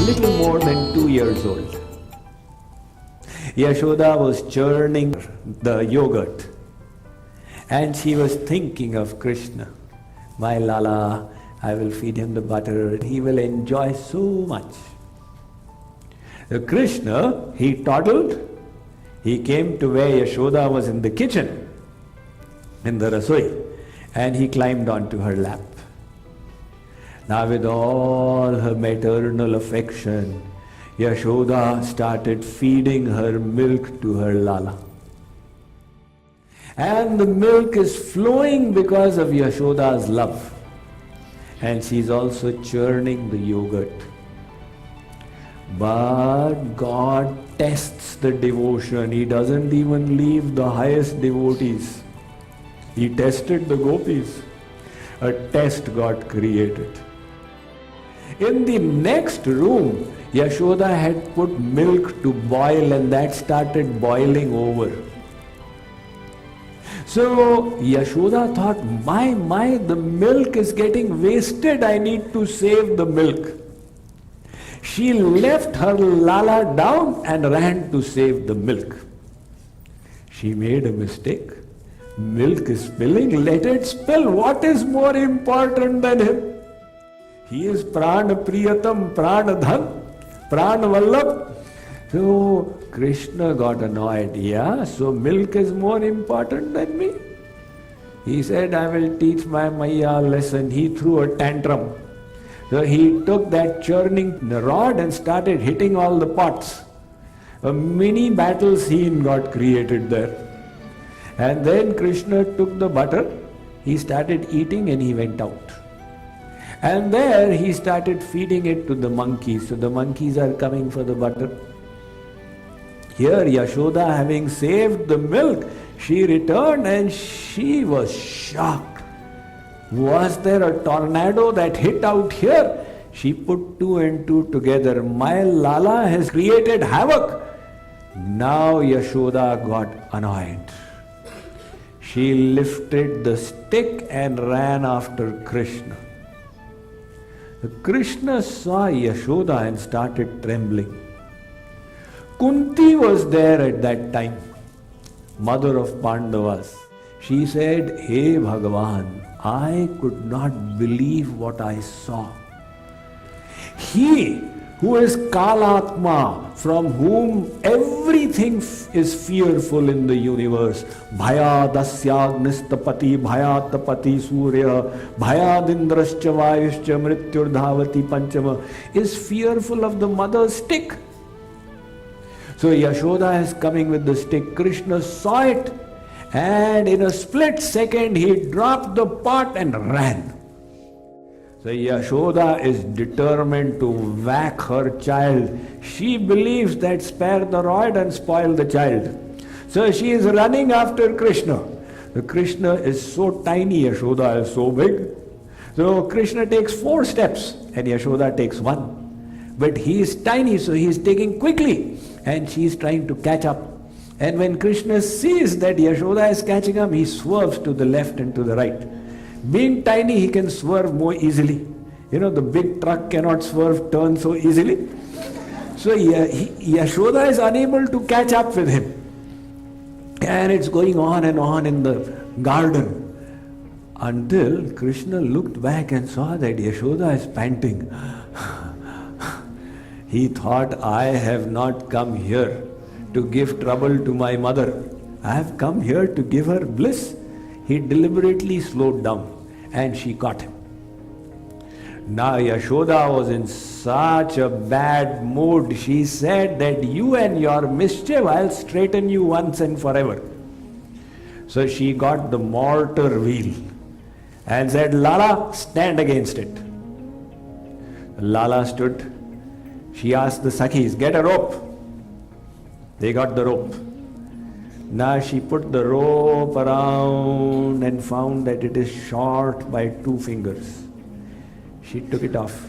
little more than 2 years old. Yashoda was churning the yogurt and she was thinking of Krishna. My Lala, I will feed him the butter, he will enjoy so much. Krishna, he toddled, he came to where Yashoda was in the kitchen, in the rasoi, and he climbed onto her lap. Now with all her maternal affection, Yashoda started feeding her milk to her Lala. And the milk is flowing because of Yashoda's love. And she's also churning the yogurt. But God tests the devotion. He doesn't even leave the highest devotees. He tested the gopis. A test God created. In the next room, Yashoda had put milk to boil and that started boiling over. So Yashoda thought, my, the milk is getting wasted, I need to save the milk. She left her Lala down and ran to save the milk. She made a mistake. Milk is spilling, let it spill. What is more important than him? He is Prana Priyatam, Prana Dhan, Prana Vallabh. So Krishna got annoyed. Yeah, so milk is more important than me? He said, I will teach my Maya a lesson. He threw a tantrum. So he took that churning rod and started hitting all the pots. A mini battle scene got created there. And then Krishna took the butter, he started eating and he went out. And there he started feeding it to the monkeys. So the monkeys are coming for the butter. Here Yashoda, having saved the milk, she returned and she was shocked. Was there a tornado that hit out here? She put 2 and 2 together. My Lala has created havoc. Now Yashoda got annoyed. She lifted the stick and ran after Krishna. Krishna saw Yashoda and started trembling. Kunti was there at that time, mother of Pandavas. She said, Hey Bhagavan, I could not believe what I saw. He who is Kalatma, from whom everything is fearful in the universe, Bhayadasyagnishtapati, Bhayatapati Surya, Bhayadindrascha Vayuscha Mrityurdhavati Panchama, is fearful of the mother's stick. So Yashoda is coming with the stick. Krishna saw it and in a split second he dropped the pot and ran. So Yashoda is determined to whack her child. She believes that spare the rod and spoil the child. So she is running after Krishna. The Krishna is so tiny, Yashoda is so big. So Krishna takes 4 steps and Yashoda takes 1. But he is tiny, so he is taking quickly and she is trying to catch up. And when Krishna sees that Yashoda is catching up, he swerves to the left and to the right. Being tiny, he can swerve more easily. You know, the big truck cannot swerve, turn so easily. So Yashoda is unable to catch up with him. And it's going on and on in the garden. Until Krishna looked back and saw that Yashoda is panting. He thought, I have not come here to give trouble to my mother. I have come here to give her bliss. He deliberately slowed down and she caught him. Now Yashoda was in such a bad mood. She said that you and your mischief, I'll straighten you once and forever. So she got the mortar wheel and said, Lala, stand against it. Lala stood. She asked the Sakhis, get a rope. They got the rope. Now she put the rope around and found that it is short by 2 fingers. She took it off.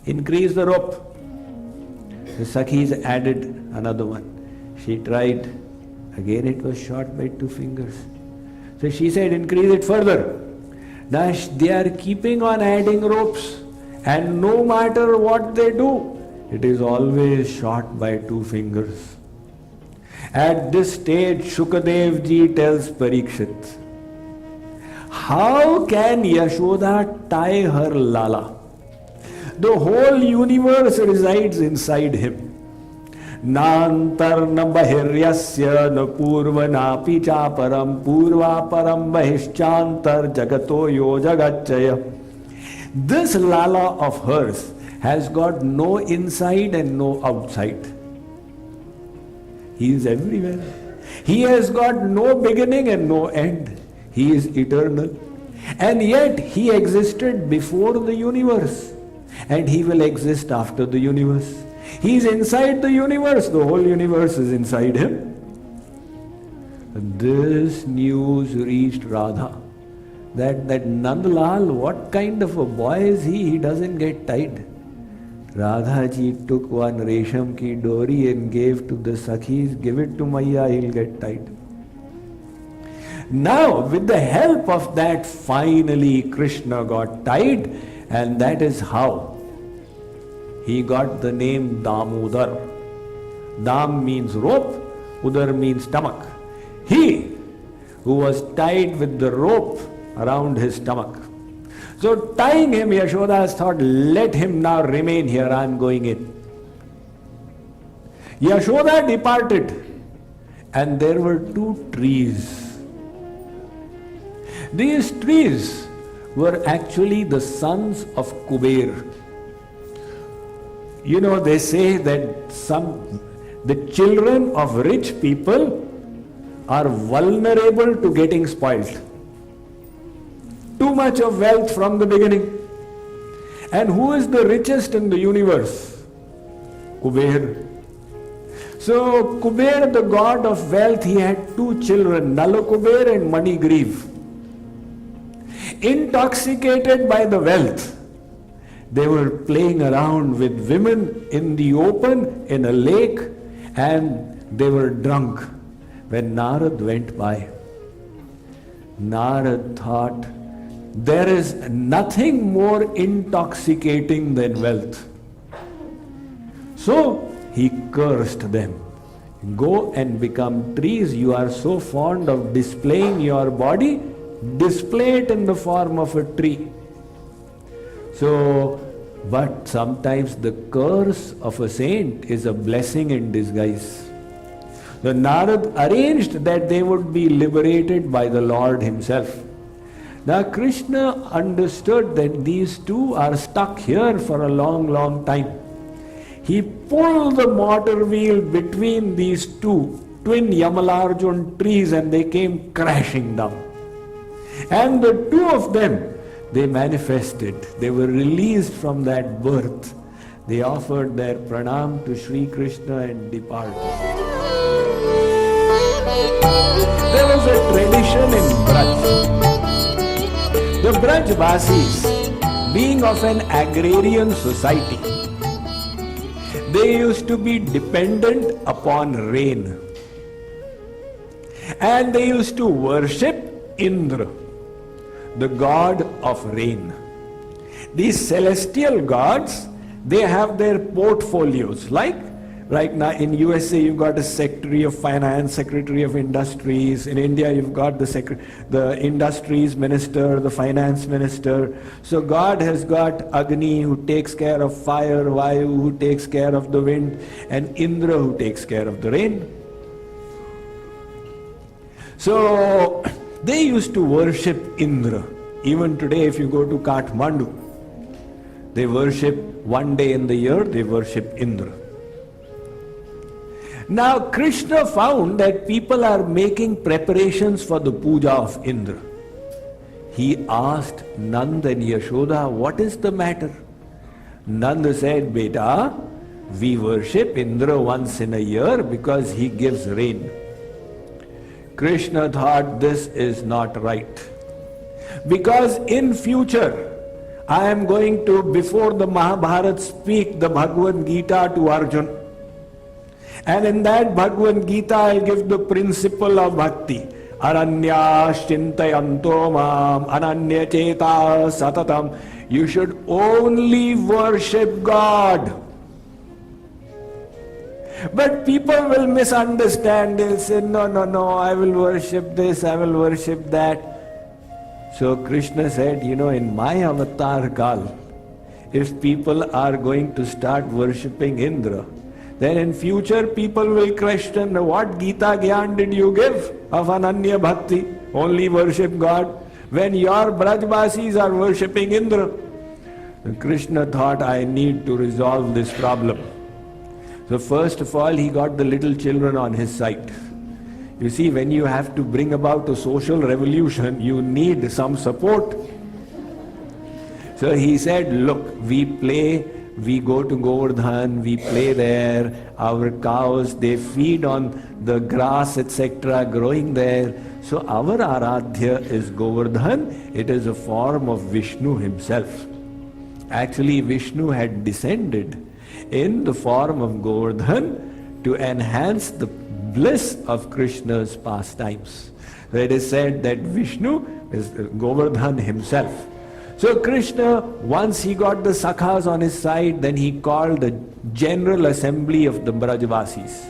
Increase the rope. The Sakhis added another one. She tried. Again it was short by 2 fingers. So she said, increase it further. Now they are keeping on adding ropes. And no matter what they do, it is always shot by two fingers. At this stage, Shukadev ji tells Parikshit, how can Yashoda tie her Lala? The whole universe resides inside him. Nantar na bahiryasya na purva na picha param purva param bahischantar jagato yo jagachaya. This Lala of hers has got no inside and no outside. He is everywhere. He has got no beginning and no end. He is eternal. And yet he existed before the universe. And he will exist after the universe. He is inside the universe. The whole universe is inside him. And this news reached Radha. That Nandlal, what kind of a boy is he? He doesn't get tied. Radha ji took one resham ki dori and gave to the Sakhis. Give it to Maya, he'll get tied. Now, with the help of that, finally Krishna got tied, and that is how he got the name Damodar. Dam means rope, Udar means stomach. He who was tied with the rope around his stomach. So tying him, Yashoda thought, let him now remain here, I am going in. Yashoda departed, and there were two trees. These trees were actually the sons of Kuber. You know, they say that the children of rich people are vulnerable to getting spoiled. Too much of wealth from the beginning. And who is the richest in the universe? Kuber. So Kuber, the god of wealth, he had two children, Nalakuber and Manigriv. Intoxicated by the wealth, they were playing around with women in the open in a lake, and they were drunk when Narad went by. Narad thought, there is nothing more intoxicating than wealth. So he cursed them. Go and become trees. You are so fond of displaying your body, display it in the form of a tree. So, but sometimes the curse of a saint is a blessing in disguise. The Narad arranged that they would be liberated by the Lord himself. Now Krishna understood that these two are stuck here for a long, long time. He pulled the motor wheel between these two twin Yamalarjun trees, and they came crashing down. And the two of them, they manifested. They were released from that birth. They offered their pranam to Sri Krishna and departed. There was a tradition in Braj. The Brajvasis, being of an agrarian society, they used to be dependent upon rain. And they used to worship Indra, the god of rain. These celestial gods, they have their portfolios. Like right now in USA, you've got a Secretary of Finance, Secretary of Industries. In India, you've got the Industries Minister, the Finance Minister. So God has got Agni, who takes care of fire, Vayu, who takes care of the wind, and Indra, who takes care of the rain. So they used to worship Indra. Even today, if you go to Kathmandu, they worship one day in the year, they worship Indra. Now Krishna found that people are making preparations for the puja of Indra. He asked Nanda and Yashoda, what is the matter? Nanda said, Beta, we worship Indra once in a year because he gives rain. Krishna thought this is not right. Because in future, I am going to, before the Mahabharata, speak the Bhagavad Gita to Arjuna. And in that Bhagavad Gita, I'll give the principle of bhakti. Aranyas chintayanto mam ananya cheta satatam. You should only worship God. But people will misunderstand. They'll say, no, I will worship this, I will worship that. So Krishna said, in my avatar kal, if people are going to start worshipping Indra, then in future people will question, what Gita Gyan did you give of Ananya Bhakti? Only worship God, when your Brajbasis are worshipping Indra. And Krishna thought, I need to resolve this problem. So first of all, he got the little children on his side. You see, when you have to bring about a social revolution, you need some support. So he said, look, we go to Govardhan, we play there, our cows, they feed on the grass, etc., growing there. So our Aradhya is Govardhan, it is a form of Vishnu himself. Actually, Vishnu had descended in the form of Govardhan to enhance the bliss of Krishna's pastimes. So it is said that Vishnu is Govardhan himself. So Krishna, once he got the Sakhas on his side, then he called the general assembly of the Brajvasis.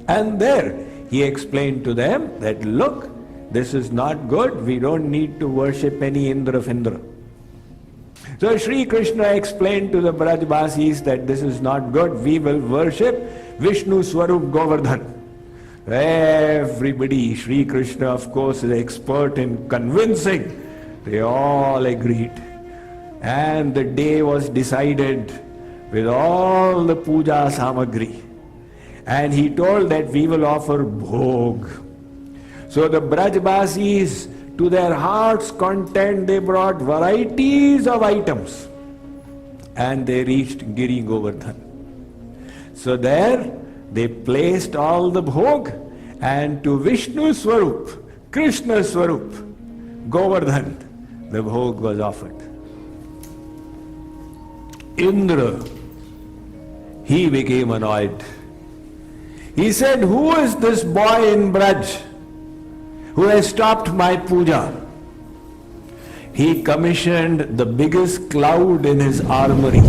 And there he explained to them that, look, this is not good, we don't need to worship any Indra Findra. So Sri Krishna explained to the Brajvasis that this is not good, we will worship Vishnu Swarup Govardhan. Everybody, Sri Krishna of course is expert in convincing. They all agreed. And the day was decided with all the puja samagri. And he told that we will offer bhog. So the Brajbasis, to their heart's content, they brought varieties of items. And they reached Giri Govardhan. So there they placed all the bhog, and to Vishnu Swarup, Krishna Swarup, Govardhan, the bhog was offered. Indra, he became annoyed. He said, who is this boy in Braj who has stopped my puja? He commissioned the biggest cloud in his armory,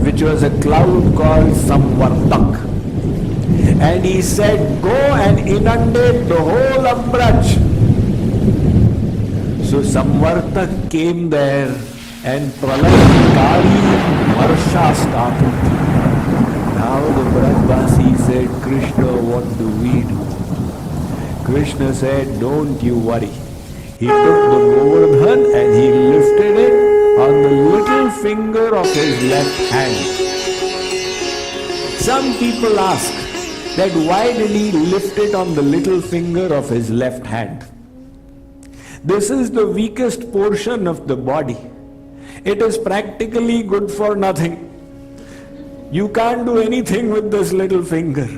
which was a cloud called Samvartak. And he said, go and inundate the whole of Braj. So Samvartak came there and Pralayakari Varsha started. Now the Brajbasi said, Krishna, what do we do? Krishna said, don't you worry. He took the Govardhan and he lifted it on the little finger of his left hand. Some people ask that why did he lift it on the little finger of his left hand? This is the weakest portion of the body. It is practically good for nothing. You can't do anything with this little finger.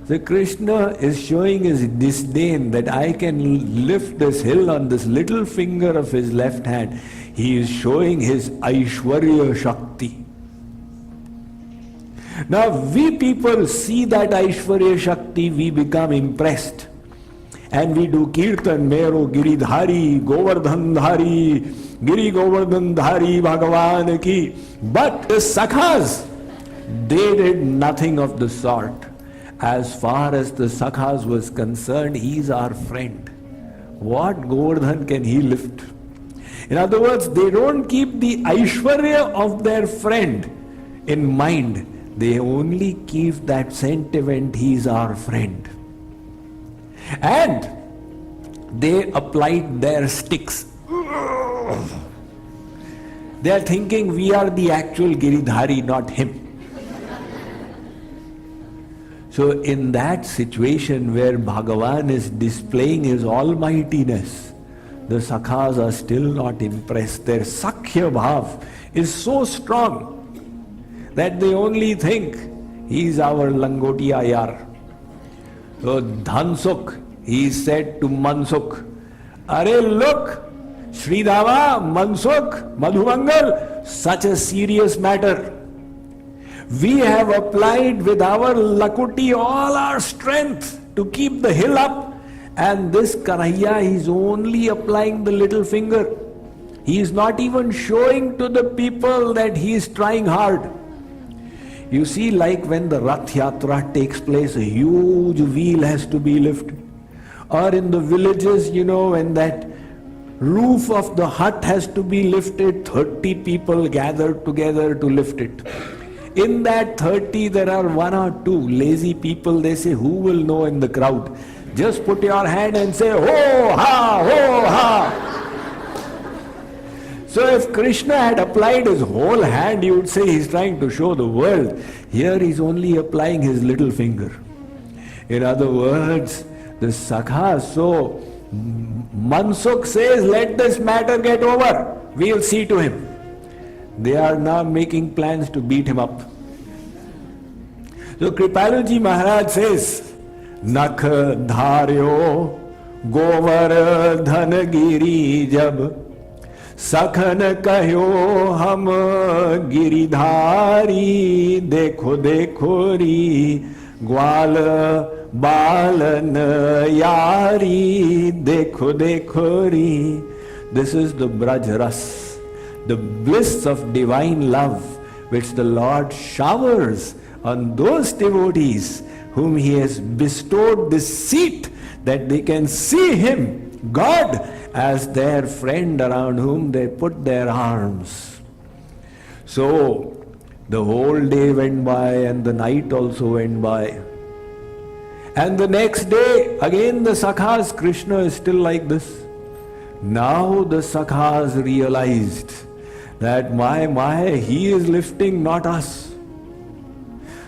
So Krishna is showing his disdain that I can lift this hill on this little finger of his left hand. He is showing his Aishwarya Shakti. Now we people see that Aishwarya Shakti, we become impressed. And we do Kirtan, Mero Giridhari, Govardhandhari, Giri Govardhandhari, Bhagavan ki. But the Sakhas, they did nothing of the sort. As far as the Sakhas was concerned, he is our friend. What Govardhan can he lift? In other words, they don't keep the Aishwarya of their friend in mind. They only keep that sentiment, he is our friend. And they applied their sticks. They are thinking we are the actual Giridhari, not him. So in that situation where Bhagavan is displaying his almightiness, the Sakhas are still not impressed. Their Sakhya Bhav is so strong that they only think he is our Langotia Yar. So Dhansukh, he said to Mansukh, Are look, Sridhava, Mansukh, Madhumangal, such a serious matter. We have applied with our lakuti all our strength to keep the hill up, and this Kanhaiya is only applying the little finger. He is not even showing to the people that he is trying hard. You see, like when the Rath Yatra takes place, a huge wheel has to be lifted. Or in the villages, when that roof of the hut has to be lifted, 30 people gathered together to lift it. In that 30, there are one or two lazy people. They say, who will know in the crowd? Just put your hand and say, ho ha, ho ha. So if Krishna had applied his whole hand, you would say he's trying to show the world. Here he's only applying his little finger. In other words, the Sakha, so Mansukh says, let this matter get over. We'll see to him. They are now making plans to beat him up. So Kripaluji Maharaj says, Nakh dharyo govar dhanagiri jab Sakhan kahyo ham giridhari dekho dekho ri gwal balan yari dekho dekho ri. This is the Braj Ras, the bliss of divine love which the Lord showers on those devotees whom He has bestowed this seat that they can see Him, God, as their friend around whom they put their arms. So the whole day went by and the night also went by. And the next day, again the Sakhas, Krishna is still like this. Now the Sakhas realized that my, he is lifting, not us.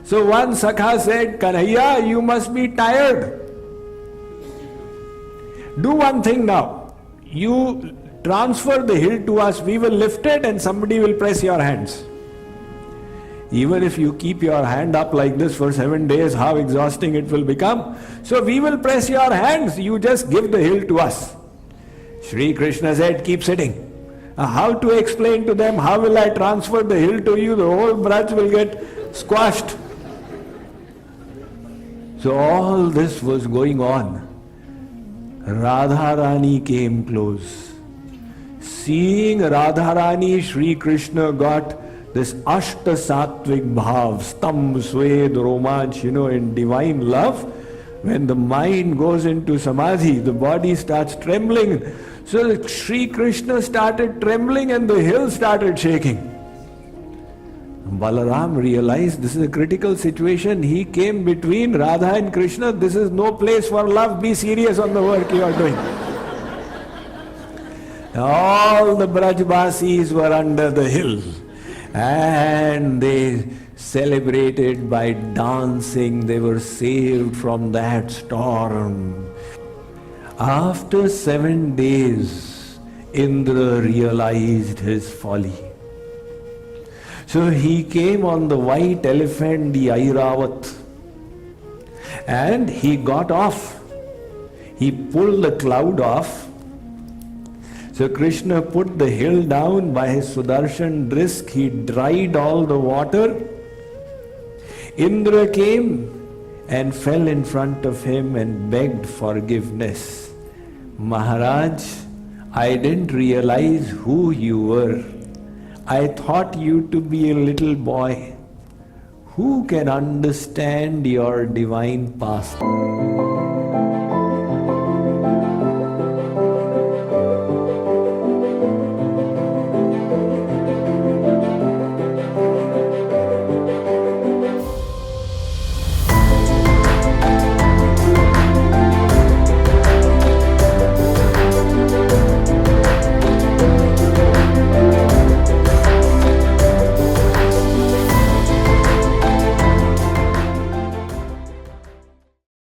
So one Sakha said, Kanhaiya, you must be tired. Do one thing now. You transfer the hill to us, we will lift it and somebody will press your hands. Even if you keep your hand up like this for 7 days, how exhausting it will become. So we will press your hands, you just give the hill to us. Sri Krishna said, keep sitting. How to explain to them, how will I transfer the hill to you? The whole Braj will get squashed. So all this was going on. Radharani came close. Seeing Radharani, Sri Krishna got this Ashta Sattvic Bhav, Stam, Swed, Romanch, in divine love. When the mind goes into Samadhi, the body starts trembling. So Sri Krishna started trembling and the hill started shaking. Balaram realized this is a critical situation. He came between Radha and Krishna. This is no place for love. Be serious on the work you are doing. All the Brajbasis were under the hill and they celebrated by dancing. They were saved from that storm. After 7 days, Indra realized his folly. So he came on the white elephant, the Airavat, and he got off. He pulled the cloud off. So Krishna put the hill down by his Sudarshan disk. He dried all the water. Indra came and fell in front of him and begged forgiveness. Maharaj, I didn't realize who you were. I thought you to be a little boy. Who can understand your divine past?